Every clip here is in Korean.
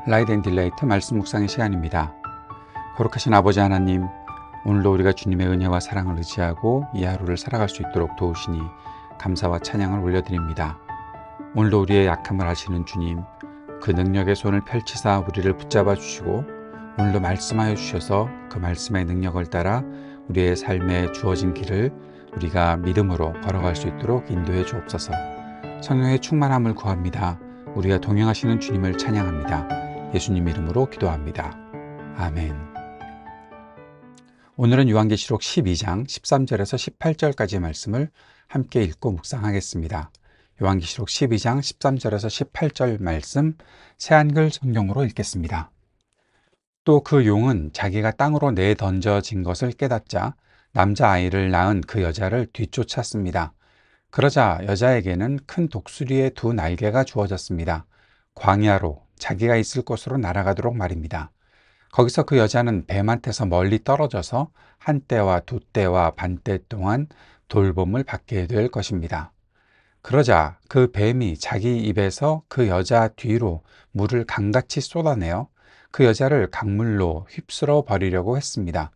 라이드 앤 딜레이트 말씀 묵상의 시간입니다. 거룩하신 아버지 하나님, 오늘도 우리가 주님의 은혜와 사랑을 의지하고 이 하루를 살아갈 수 있도록 도우시니 감사와 찬양을 올려드립니다. 오늘도 우리의 약함을 아시는 주님, 그 능력의 손을 펼치사 우리를 붙잡아 주시고 오늘도 말씀하여 주셔서 그 말씀의 능력을 따라 우리의 삶에 주어진 길을 우리가 믿음으로 걸어갈 수 있도록 인도해 주옵소서. 성령의 충만함을 구합니다. 우리가 동행하시는 주님을 찬양합니다. 예수님 이름으로 기도합니다. 아멘. 오늘은 요한계시록 12장 13절에서 18절까지의 말씀을 함께 읽고 묵상하겠습니다. 요한계시록 12장 13절에서 18절 말씀 새한글 성경으로 읽겠습니다. 또 그 용은 자기가 땅으로 내던져진 것을 깨닫자 남자아이를 낳은 그 여자를 뒤쫓았습니다. 그러자 여자에게는 큰 독수리의 두 날개가 주어졌습니다. 광야로 자기가 있을 곳으로 날아가도록 말입니다. 거기서 그 여자는 뱀한테서 멀리 떨어져서 한 때와 두 때와 반 때 동안 돌봄을 받게 될 것입니다. 그러자 그 뱀이 자기 입에서 그 여자 뒤로 물을 강같이 쏟아내어 그 여자를 강물로 휩쓸어 버리려고 했습니다.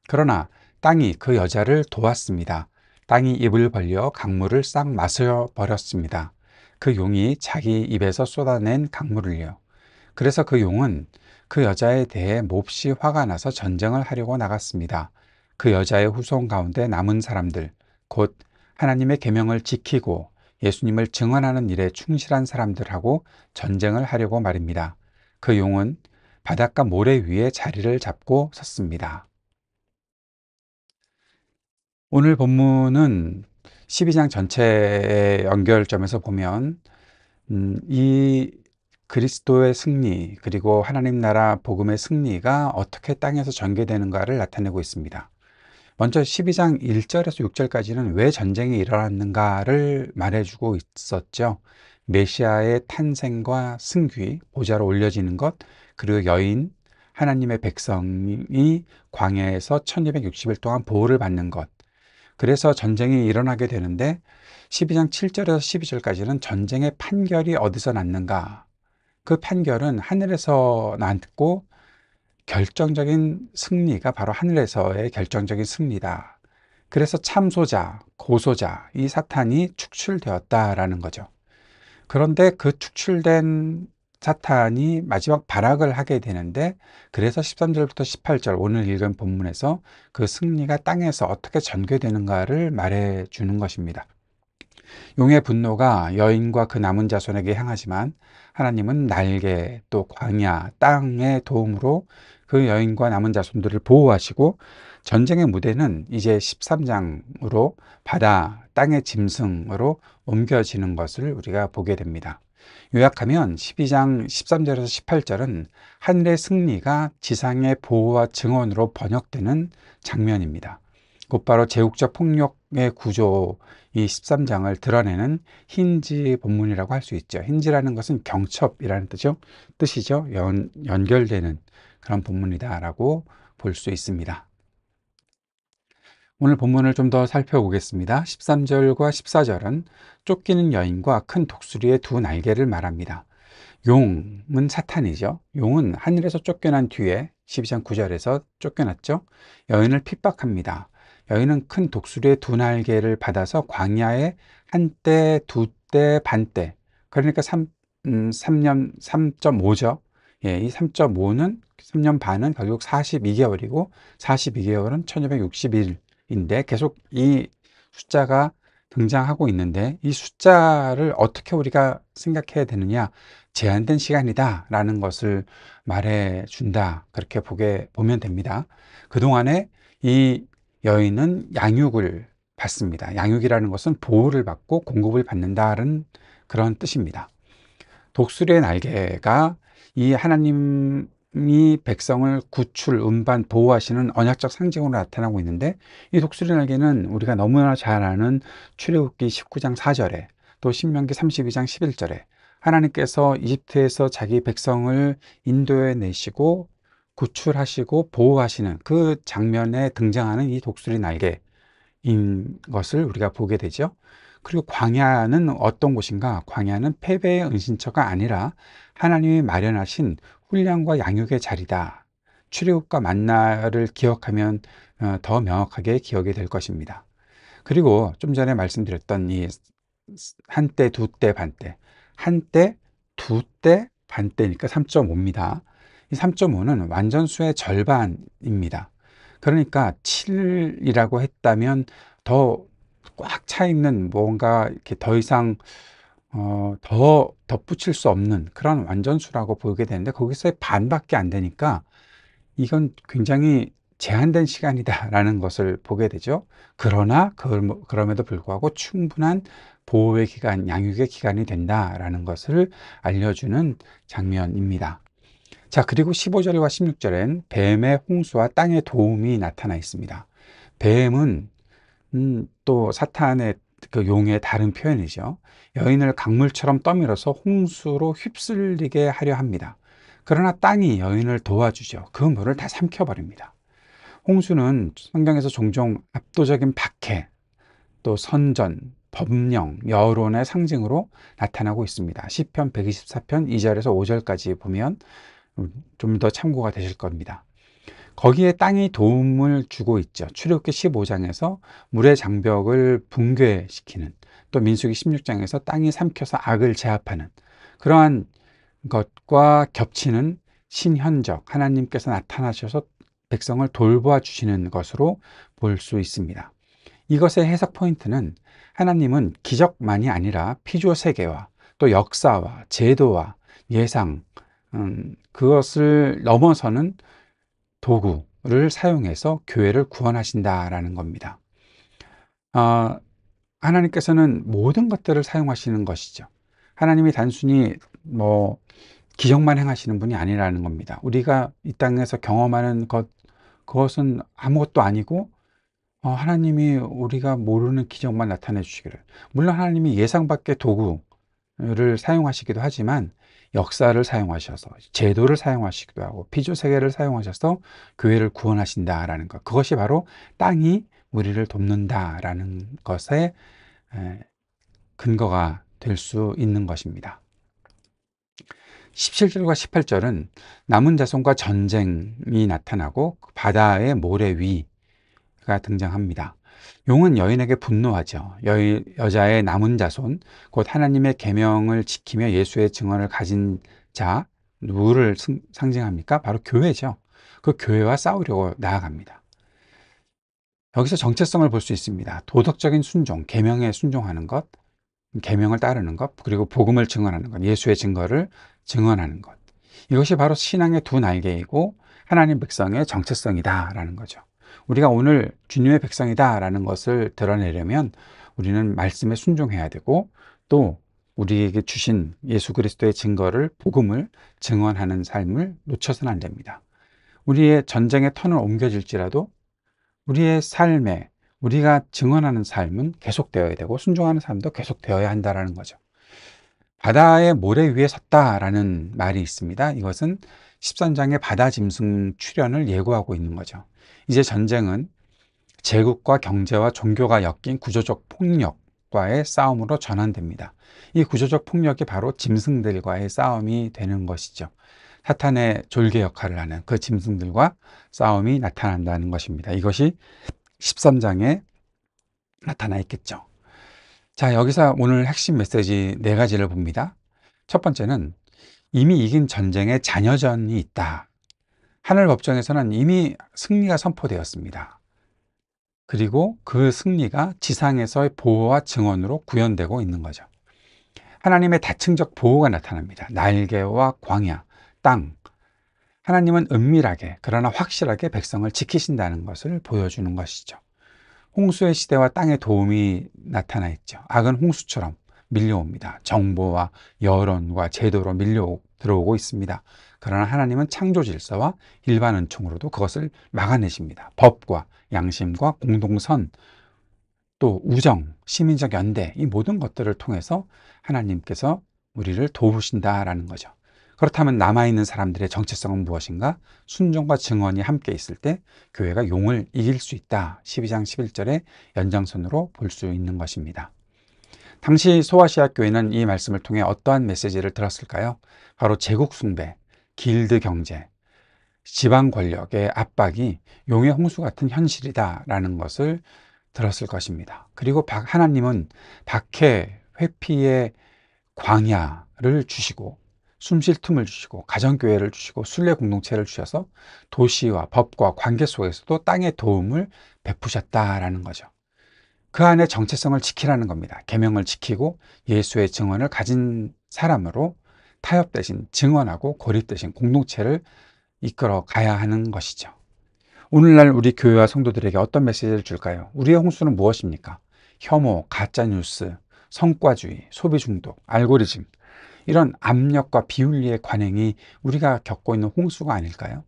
그러나 땅이 그 여자를 도왔습니다. 땅이 입을 벌려 강물을 싹 마셔버렸습니다. 그 용이 자기 입에서 쏟아낸 강물을요. 그래서 그 용은 그 여자에 대해 몹시 화가 나서 전쟁을 하려고 나갔습니다. 그 여자의 후손 가운데 남은 사람들, 곧 하나님의 계명을 지키고 예수님을 증언하는 일에 충실한 사람들하고 전쟁을 하려고 말입니다. 그 용은 바닷가 모래 위에 자리를 잡고 섰습니다. 오늘 본문은 12장 전체의 연결점에서 보면 이 그리스도의 승리 그리고 하나님 나라 복음의 승리가 어떻게 땅에서 전개되는가를 나타내고 있습니다. 먼저 12장 1절에서 6절까지는 왜 전쟁이 일어났는가를 말해주고 있었죠. 메시아의 탄생과 승귀, 보좌로 올려지는 것, 그리고 여인, 하나님의 백성이 광야에서 1260일 동안 보호를 받는 것. 그래서 전쟁이 일어나게 되는데 12장 7절에서 12절까지는 전쟁의 판결이 어디서 났는가? 그 판결은 하늘에서 났고 결정적인 승리가 바로 하늘에서의 결정적인 승리다. 그래서 참소자, 고소자, 이 사탄이 축출되었다라는 거죠. 그런데 그 축출된 사탄이 마지막 발악을 하게 되는데 그래서 13절부터 18절 오늘 읽은 본문에서 그 승리가 땅에서 어떻게 전개되는가를 말해 주는 것입니다. 용의 분노가 여인과 그 남은 자손에게 향하지만 하나님은 날개 또 광야 땅의 도움으로 그 여인과 남은 자손들을 보호하시고 전쟁의 무대는 이제 13장으로 바다 땅의 짐승으로 옮겨지는 것을 우리가 보게 됩니다. 요약하면 12장 13절에서 18절은 하늘의 승리가 지상의 보호와 증언으로 번역되는 장면입니다. 곧바로 제국적 폭력의 구조 이 13장을 드러내는 힌지 본문이라고 할 수 있죠. 힌지라는 것은 경첩이라는 뜻이죠. 연결되는 그런 본문이다라고 볼 수 있습니다. 오늘 본문을 좀 더 살펴보겠습니다. 13절과 14절은 쫓기는 여인과 큰 독수리의 두 날개를 말합니다. 용은 사탄이죠. 용은 하늘에서 쫓겨난 뒤에 12장 9절에서 쫓겨났죠. 여인을 핍박합니다. 여인은 큰 독수리의 두 날개를 받아서 광야에 한 때, 두 때, 반 때, 그러니까 3년 3.5죠. 예, 이 3.5는 3년 반은 결국 42개월이고 42개월은 1260일인데 계속 이 숫자가 등장하고 있는데 이 숫자를 어떻게 우리가 생각해야 되느냐? 제한된 시간이다 라는 것을 말해 준다. 그렇게 보면 됩니다. 그동안에 이 여인은 양육을 받습니다. 양육이라는 것은 보호를 받고 공급을 받는다는 그런 뜻입니다. 독수리의 날개가 이 하나님이 백성을 구출, 운반, 보호하시는 언약적 상징으로 나타나고 있는데 이 독수리 날개는 우리가 너무나 잘 아는 출애굽기 19장 4절에 또 신명기 32장 11절에 하나님께서 이집트에서 자기 백성을 인도해 내시고 구출하시고 보호하시는 그 장면에 등장하는 이 독수리 날개인 것을 우리가 보게 되죠. 그리고 광야는 어떤 곳인가? 광야는 패배의 은신처가 아니라 하나님이 마련하신 훈련과 양육의 자리다. 출애굽과 만나를 기억하면 더 명확하게 기억이 될 것입니다. 그리고 좀 전에 말씀드렸던 이 한때, 두때, 반때, 한때, 두때, 반때니까 3.5입니다. 이 3.5는 완전수의 절반입니다. 그러니까 7이라고 했다면 더 꽉 차 있는 뭔가 이렇게 더 이상 더 덧붙일 수 없는 그런 완전수라고 보게 되는데 거기서의 반밖에 안 되니까 이건 굉장히 제한된 시간이다라는 것을 보게 되죠. 그러나 그럼에도 불구하고 충분한 보호의 기간, 양육의 기간이 된다라는 것을 알려주는 장면입니다. 자, 그리고 15절과 16절엔 뱀의 홍수와 땅의 도움이 나타나 있습니다. 뱀은 또 사탄의 그 용의 다른 표현이죠. 여인을 강물처럼 떠밀어서 홍수로 휩쓸리게 하려 합니다. 그러나 땅이 여인을 도와주죠. 그 물을 다 삼켜버립니다. 홍수는 성경에서 종종 압도적인 박해, 또 선전, 법령, 여론의 상징으로 나타나고 있습니다. 시편 124편 2절에서 5절까지 보면 좀 더 참고가 되실 겁니다. 거기에 땅이 도움을 주고 있죠. 출애굽기 15장에서 물의 장벽을 붕괴시키는, 또 민수기 16장에서 땅이 삼켜서 악을 제압하는 그러한 것과 겹치는 신현적 하나님께서 나타나셔서 백성을 돌보아 주시는 것으로 볼 수 있습니다. 이것의 해석 포인트는 하나님은 기적만이 아니라 피조세계와 또 역사와 제도와 예상, 그것을 넘어서는 도구를 사용해서 교회를 구원하신다라는 겁니다. 하나님께서는 모든 것들을 사용하시는 것이죠. 하나님이 단순히 기적만 행하시는 분이 아니라는 겁니다. 우리가 이 땅에서 경험하는 그것은 아무것도 아니고 하나님이 우리가 모르는 기적만 나타내 주시기를. 물론 하나님이 예상 밖의 도구를 사용하시기도 하지만 역사를 사용하셔서 제도를 사용하시기도 하고 피조세계를 사용하셔서 교회를 구원하신다라는 것. 그것이 바로 땅이 우리를 돕는다라는 것의 근거가 될 수 있는 것입니다. 17절과 18절은 남은 자손과 전쟁이 나타나고 바다의 모래 위가 등장합니다. 용은 여인에게 분노하죠. 여자의 남은 자손, 곧 하나님의 계명을 지키며 예수의 증언을 가진 자, 누구를 상징합니까? 바로 교회죠. 그 교회와 싸우려고 나아갑니다. 여기서 정체성을 볼 수 있습니다. 도덕적인 순종, 계명에 순종하는 것, 계명을 따르는 것, 그리고 복음을 증언하는 것, 예수의 증거를 증언하는 것. 이것이 바로 신앙의 두 날개이고 하나님 백성의 정체성이다라는 거죠. 우리가 오늘 주님의 백성이다라는 것을 드러내려면 우리는 말씀에 순종해야 되고 또 우리에게 주신 예수 그리스도의 증거를, 복음을 증언하는 삶을 놓쳐서는 안 됩니다. 우리의 전쟁의 턴을 옮겨질지라도 우리의 삶에 우리가 증언하는 삶은 계속되어야 되고 순종하는 삶도 계속되어야 한다는 거죠. 바다의 모래 위에 섰다라는 말이 있습니다. 이것은 13장의 바다 짐승 출현을 예고하고 있는 거죠. 이제 전쟁은 제국과 경제와 종교가 엮인 구조적 폭력과의 싸움으로 전환됩니다. 이 구조적 폭력이 바로 짐승들과의 싸움이 되는 것이죠. 사탄의 졸개 역할을 하는 그 짐승들과 싸움이 나타난다는 것입니다. 이것이 13장에 나타나 있겠죠. 자, 여기서 오늘 핵심 메시지 4가지를 봅니다. 첫 번째는 이미 이긴 전쟁에 잔여전이 있다. 하늘 법정에서는 이미 승리가 선포되었습니다. 그리고 그 승리가 지상에서의 보호와 증언으로 구현되고 있는 거죠. 하나님의 다층적 보호가 나타납니다. 날개와 광야, 땅. 하나님은 은밀하게 그러나 확실하게 백성을 지키신다는 것을 보여주는 것이죠. 홍수의 시대와 땅의 도움이 나타나 있죠. 악은 홍수처럼 밀려옵니다. 정보와 여론과 제도로 밀려 들어오고 있습니다. 그러나 하나님은 창조 질서와 일반 은총으로도 그것을 막아내십니다. 법과 양심과 공동선, 또 우정, 시민적 연대, 이 모든 것들을 통해서 하나님께서 우리를 도우신다라는 거죠. 그렇다면 남아있는 사람들의 정체성은 무엇인가? 순종과 증언이 함께 있을 때 교회가 용을 이길 수 있다. 12장 11절의 연장선으로 볼 수 있는 것입니다. 당시 소아시아 교회는 이 말씀을 통해 어떠한 메시지를 들었을까요? 바로 제국 숭배, 길드 경제, 지방 권력의 압박이 용의 홍수 같은 현실이다라는 것을 들었을 것입니다. 그리고 하나님은 박해, 회피의 광야를 주시고 숨쉴 틈을 주시고 가정교회를 주시고 순례 공동체를 주셔서 도시와 법과 관계 속에서도 땅의 도움을 베푸셨다라는 거죠. 그 안에 정체성을 지키라는 겁니다. 계명을 지키고 예수의 증언을 가진 사람으로 타협되신, 증언하고 고립되신 공동체를 이끌어 가야 하는 것이죠. 오늘날 우리 교회와 성도들에게 어떤 메시지를 줄까요? 우리의 홍수는 무엇입니까? 혐오, 가짜뉴스, 성과주의, 소비 중독, 알고리즘, 이런 압력과 비윤리의 관행이 우리가 겪고 있는 홍수가 아닐까요?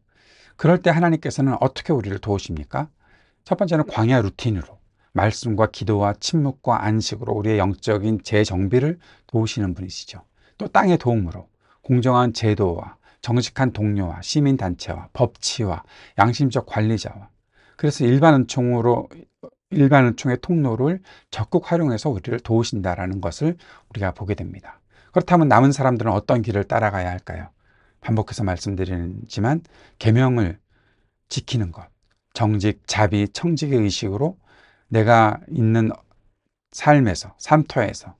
그럴 때 하나님께서는 어떻게 우리를 도우십니까? 첫 번째는 광야 루틴으로 말씀과 기도와 침묵과 안식으로 우리의 영적인 재정비를 도우시는 분이시죠. 또 땅의 도움으로 공정한 제도와 정직한 동료와 시민단체와 법치와 양심적 관리자와, 그래서 일반 은총의 통로를 적극 활용해서 우리를 도우신다라는 것을 우리가 보게 됩니다. 그렇다면 남은 사람들은 어떤 길을 따라가야 할까요? 반복해서 말씀드리지만 계명을 지키는 것, 정직, 자비, 청직의 의식으로 내가 있는 삶에서, 삶터에서,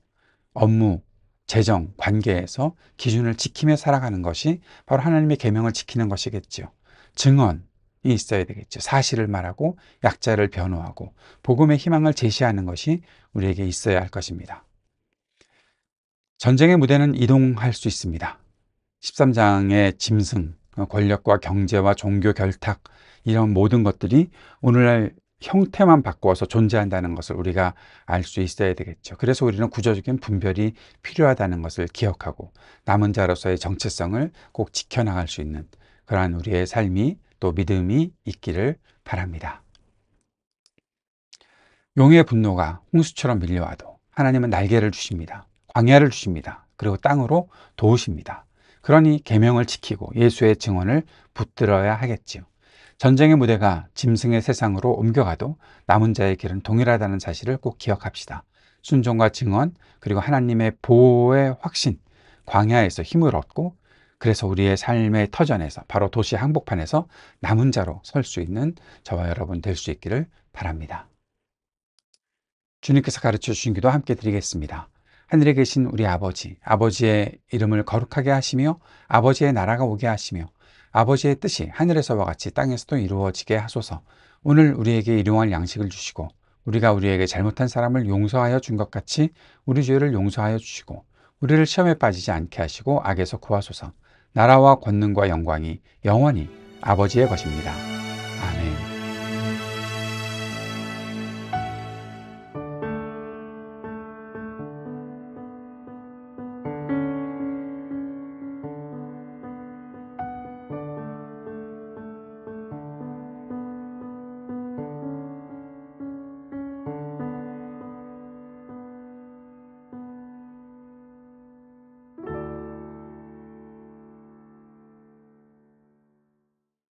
업무, 재정, 관계에서 기준을 지키며 살아가는 것이 바로 하나님의 계명을 지키는 것이겠죠. 증언이 있어야 되겠죠. 사실을 말하고 약자를 변호하고 복음의 희망을 제시하는 것이 우리에게 있어야 할 것입니다. 전쟁의 무대는 이동할 수 있습니다. 13장의 짐승, 권력과 경제와 종교 결탁, 이런 모든 것들이 오늘날 형태만 바꾸어서 존재한다는 것을 우리가 알 수 있어야 되겠죠. 그래서 우리는 구조적인 분별이 필요하다는 것을 기억하고 남은 자로서의 정체성을 꼭 지켜나갈 수 있는 그러한 우리의 삶이, 또 믿음이 있기를 바랍니다. 용의 분노가 홍수처럼 밀려와도 하나님은 날개를 주십니다. 광야를 주십니다. 그리고 땅으로 도우십니다. 그러니 계명을 지키고 예수의 증언을 붙들어야 하겠지요. 전쟁의 무대가 짐승의 세상으로 옮겨가도 남은 자의 길은 동일하다는 사실을 꼭 기억합시다. 순종과 증언, 그리고 하나님의 보호의 확신, 광야에서 힘을 얻고, 그래서 우리의 삶의 터전에서, 바로 도시 한복판에서 남은 자로 설 수 있는 저와 여러분 될 수 있기를 바랍니다. 주님께서 가르쳐 주신 기도 함께 드리겠습니다. 하늘에 계신 우리 아버지, 아버지의 이름을 거룩하게 하시며 아버지의 나라가 오게 하시며 아버지의 뜻이 하늘에서와 같이 땅에서도 이루어지게 하소서. 오늘 우리에게 일용할 양식을 주시고 우리가 우리에게 잘못한 사람을 용서하여 준 것 같이 우리 죄를 용서하여 주시고 우리를 시험에 빠지지 않게 하시고 악에서 구하소서. 나라와 권능과 영광이 영원히 아버지의 것입니다.